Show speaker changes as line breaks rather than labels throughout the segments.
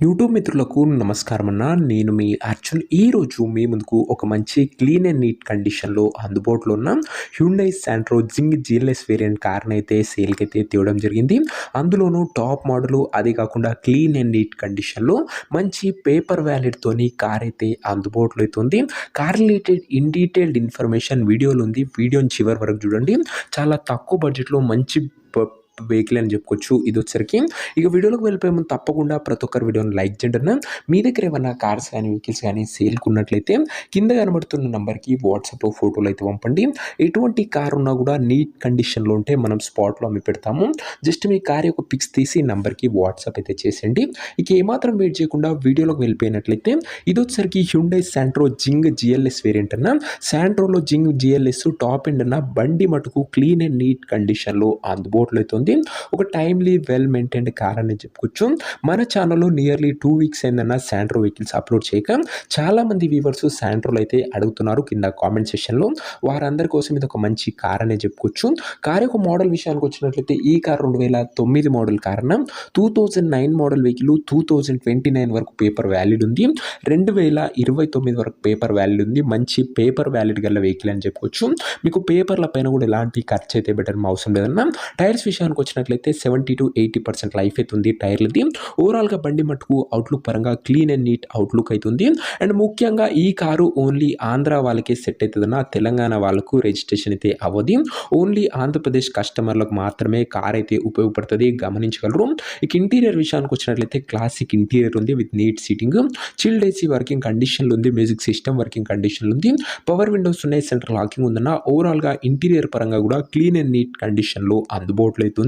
YouTube మిత్రులకు నమస్కారం అన్న. నేను మీ అర్జున్. ఈరోజు మీ ముందుకు ఒక మంచి క్లీన్ అండ్ నీట్ కండిషన్లో అందుబాటులో ఉన్న హ్యుండై శాంట్రో జింగ్ జిఎల్ఎస్ వేరియంట్ కార్ని అయితే సేల్కి అయితే తేవడం జరిగింది. అందులోనూ టాప్ మోడలు, అదే కాకుండా క్లీన్ అండ్ నీట్ కండిషన్లో మంచి పేపర్ వ్యాలిడ్తోని కార్ అయితే అందుబాటులో అయితే ఉంది. Car related in detailed information వీడియోలో ఉంది. వీడియోని చివరి వరకు చూడండి. చాలా తక్కువ బడ్జెట్లో మంచి వెహికల్ అని చెప్పుకోవచ్చు. ఇది వచ్చరికి ఇక వీడియోలోకి వెళ్ళిపోయే ముందు తప్పకుండా ప్రతి ఒక్కరి వీడియోని లైక్ చేయండి అన్న. మీ దగ్గర ఏమన్నా కార్స్ కానీ వెహికల్స్ కానీ సేల్కి ఉన్నట్లయితే కింద కనబడుతున్న నెంబర్కి వాట్సాప్లో ఫోటోలు అయితే పంపండి. ఎటువంటి కార్ ఉన్నా కూడా నీట్ కండిషన్లో ఉంటే మనం స్పాట్లో అమ్మి పెడతాము. జస్ట్ మీ కార్ యొక్క పిక్స్ తీసి నెంబర్కి వాట్సాప్ అయితే చేసేయండి. ఇక ఏమాత్రం వెయిట్ చేయకుండా వీడియోలోకి వెళ్ళిపోయినట్లయితే ఇది వచ్చరికి హ్యుండై శాంట్రో జింగ్ జిఎల్ఎస్ వేరియంట్ అన్న. శాంట్రోలో జింగ్ జిఎల్ఎస్ టాప్ ఎండ్ అన్న బండి మటుకు క్లీన్ అండ్ నీట్ కండిషన్లో అందుబాటులో అయితే ఉంది. ఒక టైమ్లీ వెల్ మెయింటైన్డ్ కార్ అని చెప్పుకోవచ్చు. మన ఛానల్లో నియర్లీ 2 వీక్స్ అయిందన్న శాంట్రో వెహికల్స్ అప్లోడ్ చేయక చాలామంది వ్యూవర్స్ శాంట్రోలో అయితే అడుగుతున్నారు కింద కామెంట్ సెక్షన్లో. వారందరి కోసం ఇది ఒక మంచి కార్ అనే చెప్పుకోవచ్చు. కార్ యొక్క మోడల్ విషయానికి వచ్చినట్లయితే ఈ కార్ 2009 మోడల్ కార్ అన్న. 2009 మోడల్ వెహికల్ 2029 వరకు పేపర్ వ్యాలిడ్ ఉంది. 2029 వరకు పేపర్ వ్యాలిడ్ ఉంది. మంచి పేపర్ వ్యాలిడ్ గల వెహికల్ అని చెప్పుకోవచ్చు. మీకు పేపర్ల పైన కూడా ఎలాంటి ఖర్చు అయితే పెట్టడం అవసరం లేదన్న. టైర్స్ విషయానికి వచ్చినట్లయితే 70 to 80% లైఫ్ అయితే ఉంది టైర్లది. ఓవరాల్గా బండి మటుకు అవుట్లుక్ పరంగా క్లీన్ అండ్ నీట్ అవుట్లుక్ అవుతుంది. అండ్ ముఖ్యంగా ఈ కారు ఓన్లీ ఆంధ్ర వాళ్ళకే సెట్ అవుతుందన్న. తెలంగాణ వాళ్ళకు రిజిస్ట్రేషన్ అయితే అవ్వదు. ఓన్లీ ఆంధ్రప్రదేశ్ కస్టమర్లకు మాత్రమే కార్ అయితే ఉపయోగపడుతుంది, గమనించగలరు. ఇక ఇంటీరియర్ విషయానికి వచ్చినట్లయితే క్లాసిక్ ఇంటీరియర్ ఉంది with neat seating, chilled AC working కండిషన్లో ఉంది, మ్యూజిక్ సిస్టమ్ వర్కింగ్ కండిషన్లో ఉంది, పవర్ విండోస్ ఉన్నాయి, సెంట్రల్ లాకింగ్ ఉందన్న. ఓవరాల్గా ఇంటీరియర్ పరంగా కూడా క్లీన్ అండ్ నీట్ కండిషన్లో అందుబాటులో అవుతుంది.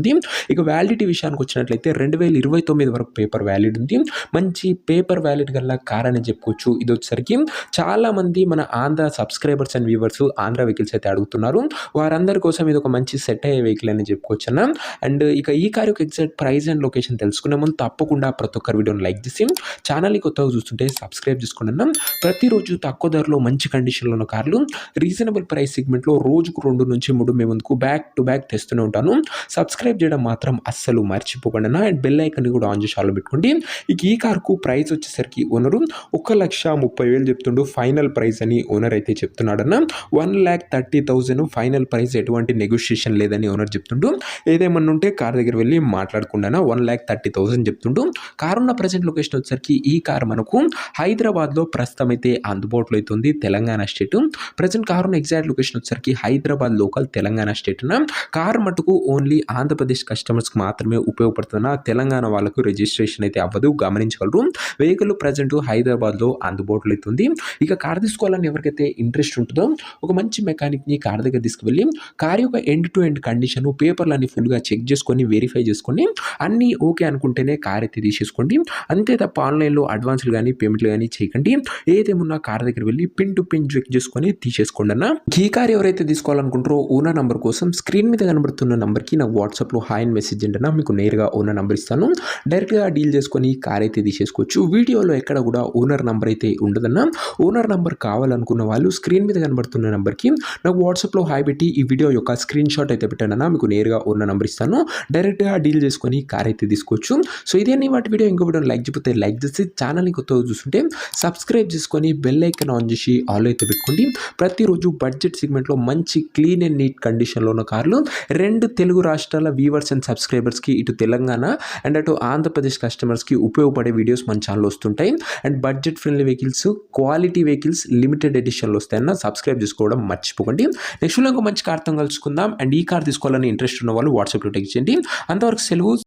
ఇక వ్యాలిడిటీ విషయానికి వచ్చినట్లయితే 2029 వరకు పేపర్ వ్యాలిడ్ ఉంది. మంచి పేపర్ వ్యాలిడ్ గల కార్ అని చెప్పుకోవచ్చు. ఇది వచ్చేసరికి చాలా మంది మన Andhra subscribers and viewers Andhra vehicles అయితే అడుగుతున్నారు. వారందరి కోసం ఇది ఒక మంచి సెట్ అయ్యే వెహికల్ అని చెప్పుకోవచ్చు అన్న. అండ్ ఇక ఈ కార్ యొక్క ఎగ్జాక్ట్ ప్రైస్ అండ్ లొకేషన్ తెలుసుకునే ముందు తప్పకుండా ప్రతి ఒక్కరి వీడియోని లైక్ చేసి ఛానల్ని కొత్తగా చూస్తుంటే సబ్స్క్రైబ్ చేసుకోండి అన్న. ప్రతిరోజు తక్కువ ధరలో మంచి కండిషన్లో ఉన్న కార్లు రీజనబుల్ ప్రైస్ సెగ్మెంట్లో రోజుకు 2 నుంచి 3 మీ ముందుకు బ్యాక్ టు బ్యాక్ తెస్తూనే ఉంటాను. సబ్స్క్రైబ్ చేయడం మాత్రం అస్సలు మర్చిపోకండి అన్న. అండ్ బెల్ ఐకాన్ని కూడా ఆన్ చేసి ఆలో పెట్టుకోండి. ఇక ఈ కార్కు ప్రైస్ వచ్చేసరికి ఓనరు 1,30,000 చెప్తుండు. ఫైనల్ ప్రైస్ అని ఓనర్ అయితే చెప్తున్నాడన్న. 1,30,000 ఫైనల్ ప్రైస్, ఎటువంటి నెగోషియేషన్ లేదని ఓనర్ చెప్తుండు. ఏదేమన్నా ఉంటే కార్ దగ్గర వెళ్ళి మాట్లాడుకుంటానా. 1,30,000 చెప్తుండు. కార్ ఉన్న ప్రజెంట్ లొకేషన్ వచ్చేసరికి ఈ కార్ మనకు హైదరాబాద్లో ప్రస్తుతం అయితే అందుబాటులో అవుతుంది, తెలంగాణ స్టేట్. ప్రజెంట్ కార్ ఉన్న ఎగ్జాక్ట్ లొకేషన్ వచ్చేసరికి హైదరాబాద్ లోకల్, తెలంగాణ స్టేట్ అన్న. కార్ మటుకు ఓన్లీ ఆంధ్రప్రదేశ్ కస్టమర్స్కి మాత్రమే ఉపయోగపడుతున్న, తెలంగాణ వాళ్ళకు రిజిస్ట్రేషన్ అయితే అవ్వదు, గమనించగలరు. వెహికల్ ప్రజెంట్ హైదరాబాద్లో అందుబాటులో అవుతుంది. ఇక కార్ తీసుకోవాలని ఎవరికైతే ఇంట్రెస్ట్ ఉంటుందో ఒక మంచి మెకానిక్ని కార్ దగ్గర తీసుకువెళ్ళి కార్ యొక్క ఎండ్ టు ఎండ్ కండిషన్, పేపర్లన్నీ ఫుల్గా చెక్ చేసుకొని వెరిఫై చేసుకొని అన్నీ ఓకే అనుకుంటేనే కార్ అయితే తీసేసుకోండి. అంతే తప్ప ఆన్లైన్లో అడ్వాన్స్లు కానీ పేమెంట్లు కానీ చేయకండి. ఏదేమున్నా కార్ దగ్గర వెళ్ళి పిన్ టు పిన్ చెక్ చేసుకొని తీసేసుకోండి అన్న. ఈ కార్ ఎవరైతే తీసుకోవాలనుకుంటారో ఓనర్ నంబర్ కోసం స్క్రీన్ మీద కనబడుతున్న నంబర్కి నాకు వాట్సాప్లో హాయ్ అని మెసేజ్ ఏంటన్నా, మీకు నేరుగా ఓనర్ నంబర్ ఇస్తాను. డైరెక్ట్గా డీల్ చేసుకొని కార్ అయితే తీసేసుకోవచ్చు. వీడియోలో ఎక్కడ కూడా ఓనర్ నంబర్ అయితే ఉండదన్న. ఓనర్ నంబర్ కావాలనుకున్న వాళ్ళు స్క్రీన్ మీద కనబడుతున్న నంబర్కి నాకు వాట్సాప్లో హాయ్ పెట్టి ఈ వీడియో యొక్క స్క్రీన్ షాట్ అయితే పెట్టానన్నా, మీకు నేరుగా ఓనర్ నంబర్ ఇస్తాను. డైరెక్ట్గా డీల్ చేసుకొని కార్ అయితే తీసుకోవచ్చు. సో ఇదే వాటి వీడియో. ఇంకో వీడియో లైక్ చెప్తే లైక్ చేసి ఛానల్ని కొత్తగా చూస్తుంటే సబ్స్క్రైబ్ చేసుకొని బెల్ ఐకాన్ ఆన్ చేసి ఆల్ అయితే పెట్టుకోండి. ప్రతిరోజు బడ్జెట్ సెగ్మెంట్లో మంచి క్లీన్ అండ్ నీట్ కండిషన్లో ఉన్న కార్లు 2 తెలుగు రాష్ట్రాల వ్యూవర్స్ అండ్ సబ్స్క్రైబర్స్కి, ఇటు తెలంగాణ అండ్ అటు ఆంధ్రప్రదేశ్ కస్టమర్స్కి ఉపయోగపడే వీడియోస్ మన ఛానల్లో వస్తుంటాయి. And budget friendly vehicles, quality vehicles limited ఎడిషన్లో వస్తాయన్న. సబ్స్క్రైబ్ చేసుకోవడం మర్చిపోకండి. నెక్స్ట్ ఇంకో మంచి కార్తో కలుసుకుందాం. అండ్ ఈ కార్ తీసుకోవాలని ఇంట్రెస్ట్ ఉన్న వాళ్ళు వాట్సాప్లో టెక్స్ట్ చేయండి. అంతవరకు సెలవు.